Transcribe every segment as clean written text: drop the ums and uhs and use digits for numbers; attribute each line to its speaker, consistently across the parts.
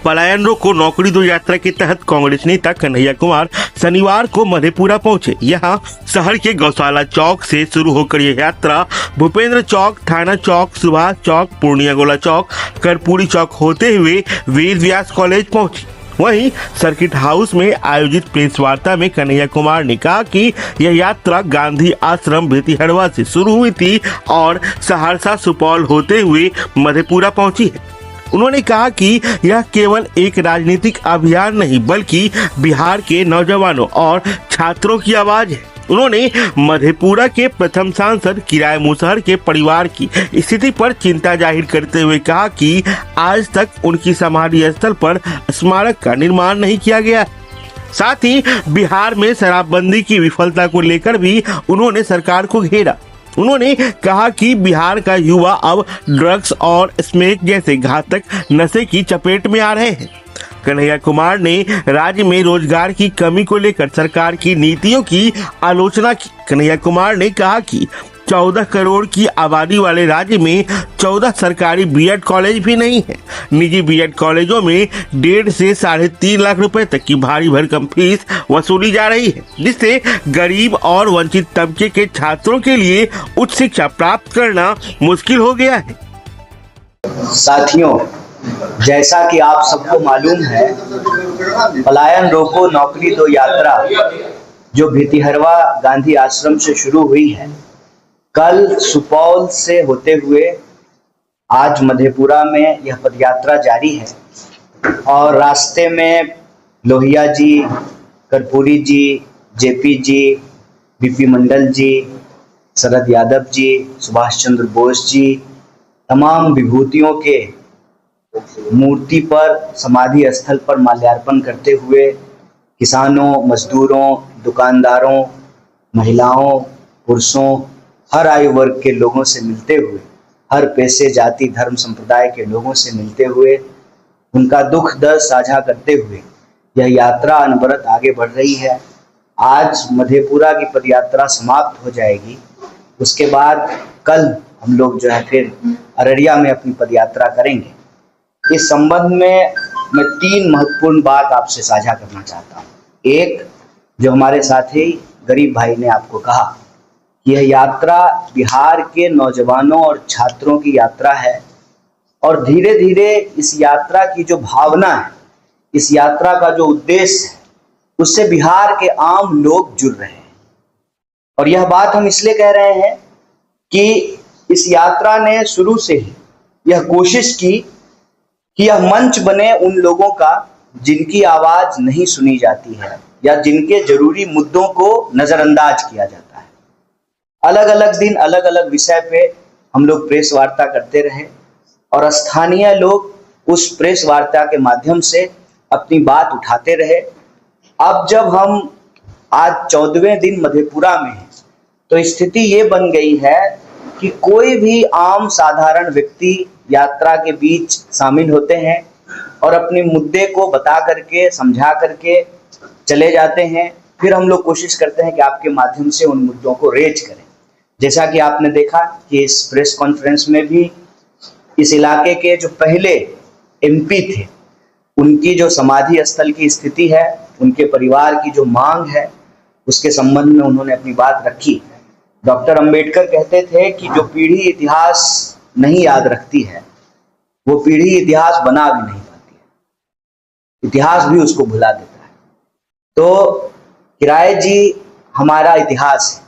Speaker 1: पलायन रोको नौकरी दो यात्रा के तहत कांग्रेस नेता कन्हैया कुमार शनिवार को मधेपुरा पहुंचे। यहां शहर के गौशाला चौक से शुरू होकर यह यात्रा भूपेंद्र चौक, थाना चौक, सुभाष चौक, पूर्णिया गोला चौक, कर्पूरी चौक होते हुए वेद व्यास कॉलेज पहुंची। वहीं सर्किट हाउस में आयोजित प्रेस वार्ता में कन्हैया कुमार ने कहा कि यह यात्रा गांधी आश्रम भितिहरवा से शुरू हुई थी और सहरसा सुपौल होते हुए मधेपुरा पहुंची है। उन्होंने कहा कि यह केवल एक राजनीतिक अभियान नहीं बल्कि बिहार के नौजवानों और छात्रों की आवाज है। उन्होंने मधेपुरा के प्रथम सांसद किराय मुसहर के परिवार की स्थिति पर चिंता जाहिर करते हुए कहा कि आज तक उनकी समाधि स्थल पर स्मारक का निर्माण नहीं किया गया। साथ ही बिहार में शराबबंदी की विफलता को लेकर भी उन्होंने सरकार को घेरा। उन्होंने कहा कि बिहार का युवा अब ड्रग्स और स्मैक जैसे घातक नशे की चपेट में आ रहे हैं। कन्हैया कुमार ने राज्य में रोजगार की कमी को लेकर सरकार की नीतियों की आलोचना की। कन्हैया कुमार ने कहा कि 14 करोड़ की आबादी वाले राज्य में 14 सरकारी बीएड कॉलेज भी नहीं है। निजी बीएड कॉलेजों में 1.5 से 3.5 लाख रुपए तक की भारी भरकम फीस वसूली जा रही है, जिससे गरीब और वंचित तबके के छात्रों के लिए उच्च शिक्षा प्राप्त करना मुश्किल हो गया है।
Speaker 2: साथियों, जैसा कि आप सबको मालूम है, पलायन रोको नौकरी दो यात्रा जो भितिहरवा गांधी आश्रम से शुरू हुई है, कल सुपौल से होते हुए आज मधेपुरा में यह पदयात्रा जारी है और रास्ते में लोहिया जी, कर्पूरी जी, जेपी जी, बीपी मंडल जी, शरद यादव जी, सुभाष चंद्र बोस जी, तमाम विभूतियों के मूर्ति पर समाधि स्थल पर माल्यार्पण करते हुए किसानों, मजदूरों, दुकानदारों, महिलाओं, पुरुषों, हर आयु वर्ग के लोगों से मिलते हुए, हर पेशे, जाति, धर्म, संप्रदाय के लोगों से मिलते हुए, उनका दुख दर्द साझा करते हुए यह यात्रा अनवरत आगे बढ़ रही है। आज मधेपुरा की पदयात्रा समाप्त हो जाएगी। उसके बाद कल हम लोग जो है फिर अररिया में अपनी पदयात्रा करेंगे। इस संबंध में मैं 3 महत्वपूर्ण बात आपसे साझा करना चाहता हूँ। एक, जो हमारे साथी गरीब भाई ने आपको कहा, यह यात्रा बिहार के नौजवानों और छात्रों की यात्रा है और धीरे धीरे इस यात्रा की जो भावना है, इस यात्रा का जो उद्देश्य है, उससे बिहार के आम लोग जुड़ रहे हैं। और यह बात हम इसलिए कह रहे हैं कि इस यात्रा ने शुरू से ही यह कोशिश की कि यह मंच बने उन लोगों का जिनकी आवाज नहीं सुनी जाती है या जिनके जरूरी मुद्दों को नजरअंदाज किया जाता है। अलग अलग दिन अलग अलग विषय पे हम लोग प्रेस वार्ता करते रहे और स्थानीय लोग उस प्रेस वार्ता के माध्यम से अपनी बात उठाते रहे। अब जब हम आज 14वें दिन मधेपुरा में हैं, तो स्थिति ये बन गई है कि कोई भी आम साधारण व्यक्ति यात्रा के बीच शामिल होते हैं और अपने मुद्दे को बता करके, समझा करके चले जाते हैं। फिर हम लोग कोशिश करते हैं कि आपके माध्यम से उन मुद्दों को रेज करें। जैसा कि आपने देखा कि इस प्रेस कॉन्फ्रेंस में भी इस इलाके के जो पहले एमपी थे, उनकी जो समाधि स्थल की स्थिति है, उनके परिवार की जो मांग है, उसके संबंध में उन्होंने अपनी बात रखी। डॉक्टर अंबेडकर कहते थे कि जो पीढ़ी इतिहास नहीं याद रखती है, वो पीढ़ी इतिहास बना भी नहीं पाती है, इतिहास भी उसको भुला देता है। तो किराय जी हमारा इतिहास है,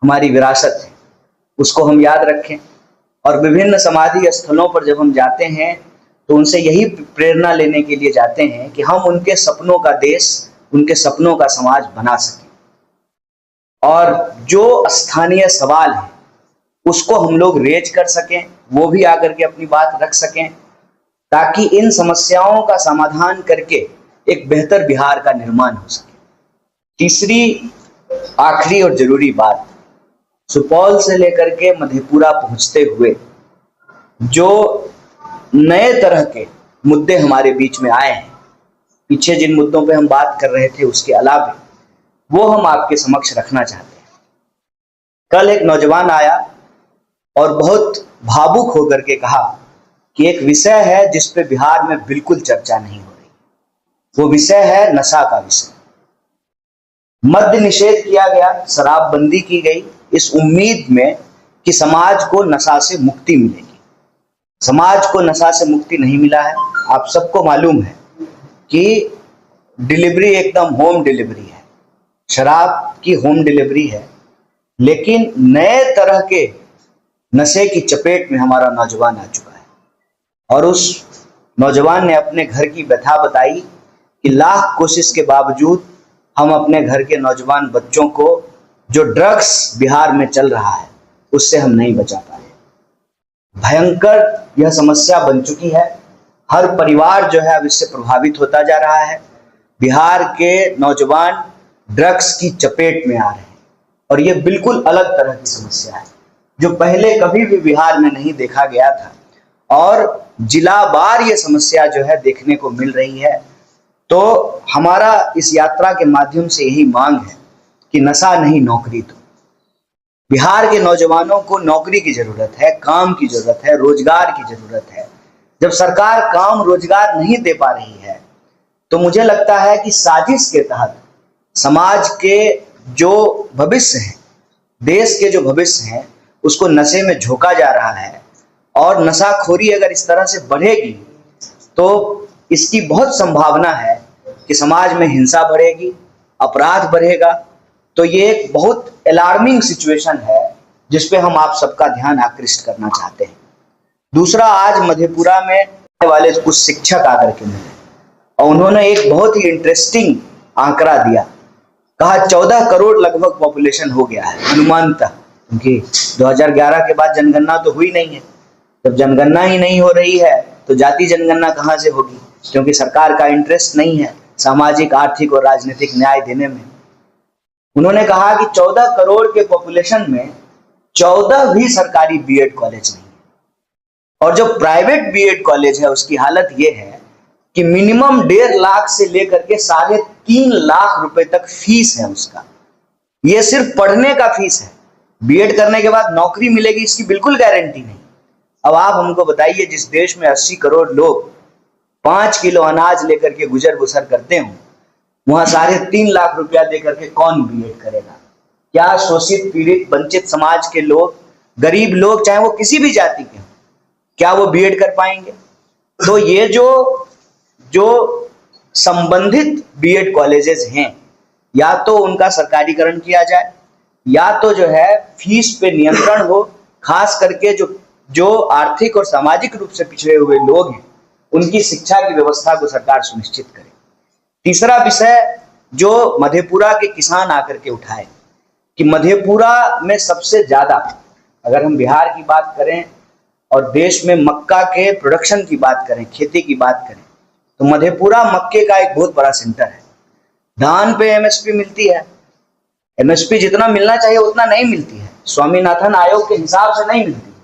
Speaker 2: हमारी विरासत है, उसको हम याद रखें। और विभिन्न समाधि स्थलों पर जब हम जाते हैं तो उनसे यही प्रेरणा लेने के लिए जाते हैं कि हम उनके सपनों का देश, उनके सपनों का समाज बना सकें और जो स्थानीय सवाल है उसको हम लोग रेज कर सकें, वो भी आकर के अपनी बात रख सकें, ताकि इन समस्याओं का समाधान करके एक बेहतर बिहार का निर्माण हो सके। तीसरी, आखिरी और जरूरी बात, सुपौल से लेकर के मधेपुरा पहुंचते हुए जो नए तरह के मुद्दे हमारे बीच में आए हैं, पीछे जिन मुद्दों पे हम बात कर रहे थे उसके अलावा, वो हम आपके समक्ष रखना चाहते हैं। कल एक नौजवान आया और बहुत भावुक होकर के कहा कि एक विषय है जिस पे बिहार में बिल्कुल चर्चा नहीं हो रही। वो विषय है नशा का विषय। मद्य निषेध किया गया, शराबबंदी की गई इस उम्मीद में कि समाज को नशा से मुक्ति मिलेगी। समाज को नशा से मुक्ति नहीं मिला है। आप सबको मालूम है कि डिलीवरी एकदम होम डिलीवरी है, शराब की होम डिलीवरी है। लेकिन नए तरह के नशे की चपेट में हमारा नौजवान आ चुका है और उस नौजवान ने अपने घर की व्यथा बताई कि लाख कोशिश के बावजूद हम अपने घर के नौजवान बच्चों को जो ड्रग्स बिहार में चल रहा है उससे हम नहीं बचा पाए। भयंकर यह समस्या बन चुकी है। हर परिवार जो है अब इससे प्रभावित होता जा रहा है। बिहार के नौजवान ड्रग्स की चपेट में आ रहे हैं और ये बिल्कुल अलग तरह की समस्या है जो पहले कभी भी बिहार में नहीं देखा गया था और जिलावार ये समस्या जो है देखने को मिल रही है। तो हमारा इस यात्रा के माध्यम से यही मांग है कि नशा नहीं नौकरी दो। बिहार के नौजवानों को नौकरी की जरूरत है, काम की जरूरत है, रोजगार की जरूरत है। जब सरकार काम रोजगार नहीं दे पा रही है तो मुझे लगता है कि साजिश के तहत समाज के जो भविष्य है, देश के जो भविष्य हैं, उसको नशे में झोंका जा रहा है। और नशाखोरी अगर इस तरह से बढ़ेगी तो इसकी बहुत संभावना है कि समाज में हिंसा बढ़ेगी, अपराध बढ़ेगा। तो ये एक बहुत अलार्मिंग सिचुएशन है जिस पे हम आप सबका ध्यान आकृष्ट करना चाहते हैं। दूसरा, आज मधेपुरा में आने वाले कुछ शिक्षक आकर के मिले और उन्होंने एक बहुत ही इंटरेस्टिंग आंकड़ा दिया। कहा 14 करोड़ लगभग पॉपुलेशन हो गया है अनुमानतः, क्योंकि 2011 के बाद जनगणना तो हुई नहीं है। जब जनगणना ही नहीं हो रही है तो जाति जनगणना कहाँ से होगी, क्योंकि सरकार का इंटरेस्ट नहीं है सामाजिक, आर्थिक और राजनीतिक न्याय देने में। उन्होंने कहा कि 14 करोड़ के पॉपुलेशन में 14 भी सरकारी बीएड कॉलेज नहीं है और जो प्राइवेट बीएड कॉलेज है उसकी हालत ये है कि मिनिमम 1.5 लाख से लेकर के 3.5 लाख रुपए तक फीस है उसका। ये सिर्फ पढ़ने का फीस है। बीएड करने के बाद नौकरी मिलेगी इसकी बिल्कुल गारंटी नहीं। अब आप हमको बताइए, जिस देश में 80 करोड़ लोग 5 किलो अनाज लेकर के गुजर बसर करते हो, वहां 3.5 लाख रुपया देकर के कौन बीएड करेगा? क्या शोषित, पीड़ित, वंचित समाज के लोग, गरीब लोग, चाहे वो किसी भी जाति के हो, क्या वो बीएड कर पाएंगे? तो ये जो संबंधित बीएड कॉलेजेस हैं, या तो उनका सरकारीकरण किया जाए या तो जो है फीस पे नियंत्रण हो। खास करके जो आर्थिक और सामाजिक रूप से पिछड़े हुए लोग हैं उनकी शिक्षा की व्यवस्था को सरकार सुनिश्चित करे। तीसरा विषय जो मधेपुरा के किसान आकर के उठाए कि मधेपुरा में सबसे ज्यादा, अगर हम बिहार की बात करें और देश में मक्का के प्रोडक्शन की बात करें, खेती की बात करें, तो मधेपुरा मक्के का एक बहुत बड़ा सेंटर है। धान पे एमएसपी मिलती है, एमएसपी जितना मिलना चाहिए उतना नहीं मिलती है, स्वामीनाथन आयोग के हिसाब से नहीं मिलती है।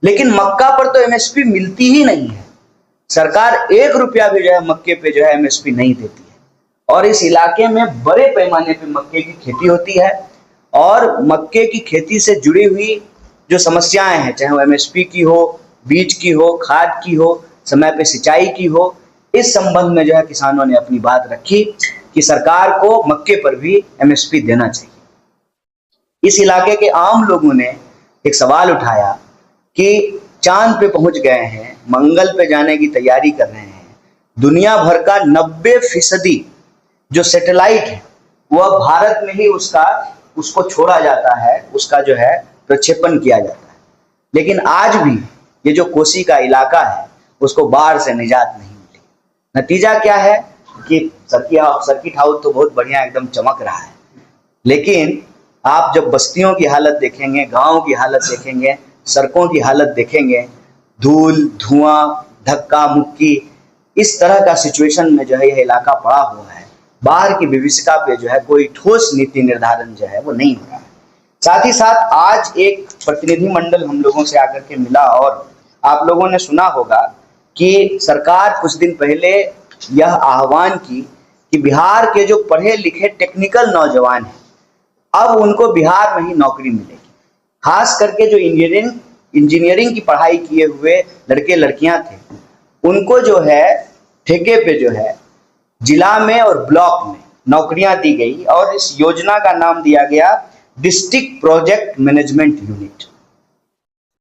Speaker 2: लेकिन मक्का पर तो एमएसपी मिलती ही नहीं है। सरकार 1 रुपया भी जो है मक्के पे जो है एमएसपी नहीं देती है और इस इलाके में बड़े पैमाने पे मक्के की खेती होती है और मक्के की खेती से जुड़ी हुई जो समस्याएं हैं, चाहे वो एमएसपी की हो, बीज की हो, खाद की हो, समय पे सिंचाई की हो, इस संबंध में जो है किसानों ने अपनी बात रखी कि सरकार को मक्के पर भी एमएसपी देना चाहिए। इस इलाके के आम लोगों ने एक सवाल उठाया कि चांद पे पहुंच गए हैं, मंगल पे जाने की तैयारी कर रहे हैं, दुनिया भर का 90% जो सैटेलाइट है वह भारत में ही उसको छोड़ा जाता है, उसका जो है प्रक्षेपण किया जाता है। लेकिन आज भी ये जो कोसी का इलाका है उसको बाढ़ से निजात नहीं मिली। नतीजा क्या है कि सर्किट हाउस तो बहुत बढ़िया एकदम चमक रहा है, लेकिन आप जब बस्तियों की हालत देखेंगे, गाँव की हालत देखेंगे, सड़कों की हालत देखेंगे, धूल, धुआं, धक्का मुक्की, इस तरह का सिचुएशन में जो है यह इलाका पड़ा हुआ है। बाहर की विभीषिका पे जो है कोई ठोस नीति निर्धारण जो है वो नहीं हो रहा है। साथ ही साथ आज एक प्रतिनिधि मंडल हम लोगों से आकर के मिला और आप लोगों ने सुना होगा कि सरकार कुछ दिन पहले यह आह्वान की कि बिहार के जो पढ़े लिखे टेक्निकल नौजवान हैं अब उनको बिहार में ही नौकरी मिलेगी। खास करके जो इंजीनियरिंग इंजीनियरिंग की पढ़ाई किए हुए लड़के लड़कियां थे, उनको जो है ठेके पे जो है जिला में और ब्लॉक में नौकरियां दी गई और इस योजना का नाम दिया गया डिस्ट्रिक्ट प्रोजेक्ट मैनेजमेंट यूनिट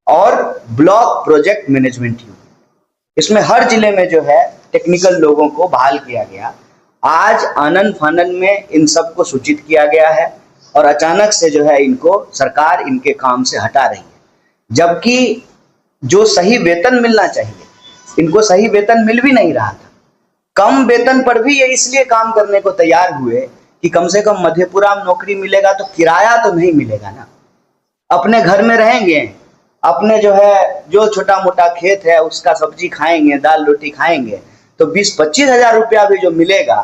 Speaker 2: और ब्लॉक प्रोजेक्ट मैनेजमेंट यूनिट। इसमें हर जिले में जो है टेक्निकल लोगों को बहाल किया गया। आज आनन फानन में इन सबको सूचित किया गया है और अचानक से जो है इनको सरकार इनके काम से हटा रही है, जबकि जो सही वेतन मिलना चाहिए इनको सही वेतन मिल भी नहीं रहा था। कम वेतन पर भी ये इसलिए काम करने को तैयार हुए कि कम से कम मधेपुरा में नौकरी मिलेगा तो किराया तो नहीं मिलेगा ना, अपने घर में रहेंगे, अपने जो है जो छोटा मोटा खेत है उसका सब्जी खाएंगे, दाल रोटी खाएंगे, तो 20-25 हजार रुपया भी जो मिलेगा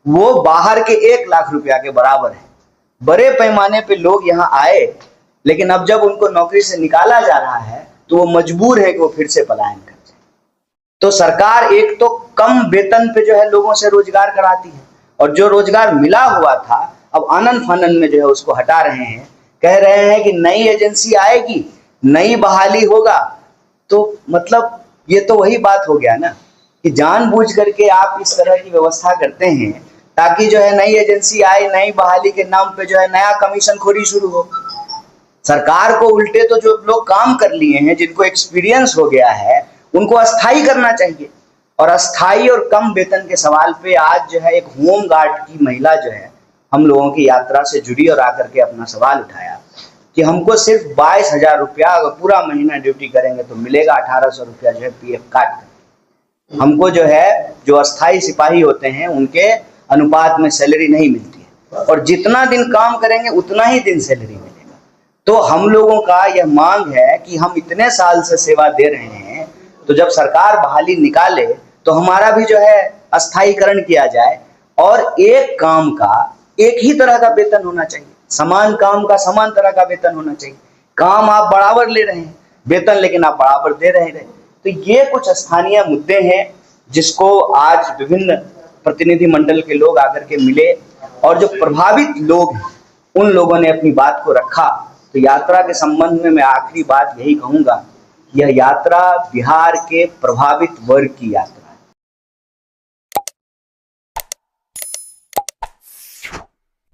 Speaker 2: वो बाहर के 1 लाख रुपया के बराबर है। बड़े पैमाने पे लोग यहाँ आए, लेकिन अब जब उनको नौकरी से निकाला जा रहा है तो वो मजबूर है कि वो फिर से पलायन कर जाए। तो सरकार एक तो कम वेतन पे जो है लोगों से रोजगार कराती है और जो रोजगार मिला हुआ था अब आनन फानन में जो है उसको हटा रहे हैं। कह रहे हैं कि नई एजेंसी आएगी, नई बहाली होगा। तो मतलब ये तो वही बात हो गया ना कि जानबूझ करके आप इस तरह की व्यवस्था करते हैं ताकि जो है नई एजेंसी आए, नई बहाली के नाम पे जो है नया कमीशन खोरी शुरू हो। सरकार को उल्टे तो जो लोग काम कर लिए हैं, जिनको एक्सपीरियंस हो गया है, उनको अस्थाई करना चाहिए। और अस्थाई और कम वेतन के सवाल पे आज जो है एक होम गार्ड की महिला जो है हम लोगों की यात्रा से जुड़ी और आकर के अपना सवाल उठाया कि हमको सिर्फ 22,000 रुपया अगर पूरा महीना ड्यूटी करेंगे तो मिलेगा, 1,800 रुपया जो है PF काट कर। हमको जो है जो अस्थाई सिपाही होते हैं उनके अनुपात में सैलरी नहीं मिलती है और जितना दिन काम करेंगे उतना ही दिन सैलरी मिलेगा। तो हम लोगों का यह मांग है कि हम इतने साल से सेवा दे रहे हैं, तो जब सरकार बहाली निकाले तो हमारा भी जो है अस्थायीकरण किया जाए और एक काम का एक ही तरह का वेतन होना चाहिए, समान काम का समान तरह का वेतन होना चाहिए। काम आप बराबर ले रहे हैं, वेतन लेकिन आप बराबर दे रहे हैं। तो ये कुछ स्थानीय मुद्दे हैं जिसको आज विभिन्न प्रतिनिधि मंडल के लोग आकर के मिले और जो प्रभावित लोग हैं उन लोगों ने अपनी बात को रखा। तो यात्रा के संबंध में मैं आखिरी बात यही कहूंगा, यह यात्रा बिहार के प्रभावित वर्ग की यात्रा